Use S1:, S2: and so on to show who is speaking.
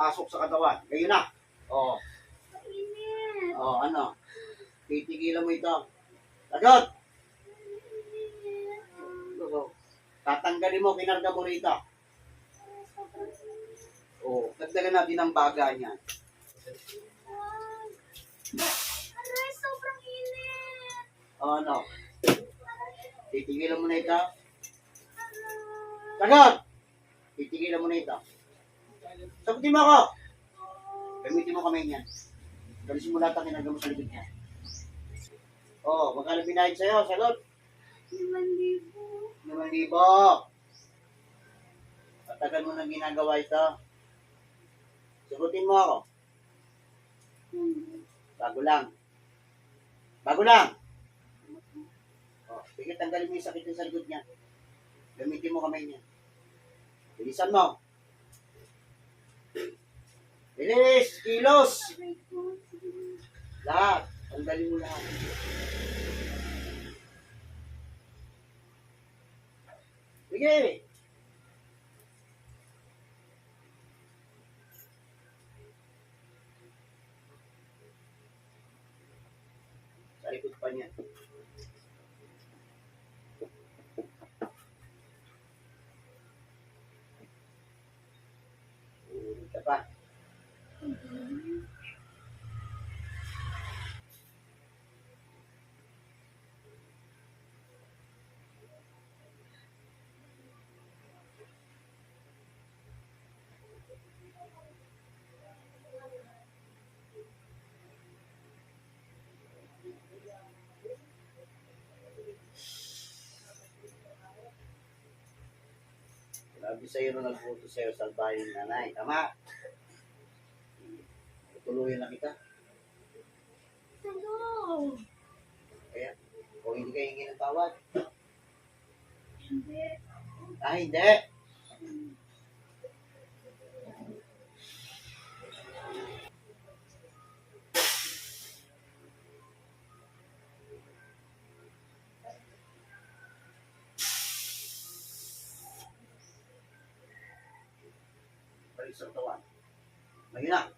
S1: pasok sa katawan. Ngayon na. Oo.
S2: Mainit.
S1: Oo, ano? Titigilan mo ito. Lagot! Oo. Tatanggalin mo, kinarga mo rito. Oo. Dagdagan natin ang baga niya.
S2: Aray, sobrang init.
S1: Oo, ano? Titigilan mo na ito. Lagot! Titigilan mo na ito. Sagutin mo ako! Gamitin mo kamay niyan. Galisin mo lahat ang kinarga mo sa likod niya. Oo, magkano binayad sa'yo? Sagot!
S2: 5,000.
S1: 5,000. Matagal mo nang ginagawa ito. Sagutin mo ako. Bago lang. Bago lang. Oh, sige, tanggalin mo yung sakit sa likod niya. Gamitin mo kamay niya. Bilisan mo. Bilis! Kilos!
S2: Aray ko.
S1: Lahat. Tanggalin mo lahat. Sige. Sa likod pa niya. Ulit ka pa. Sabi sa'yo nung nagputo sa'yo, salbahin nanay. Tama? Tutuluyan na kita.
S2: Hello.
S1: Kaya, kung hindi ka hingi ng tawad.
S2: Hindi.
S1: Ah, hindi. Balik sa katawan. Mahina.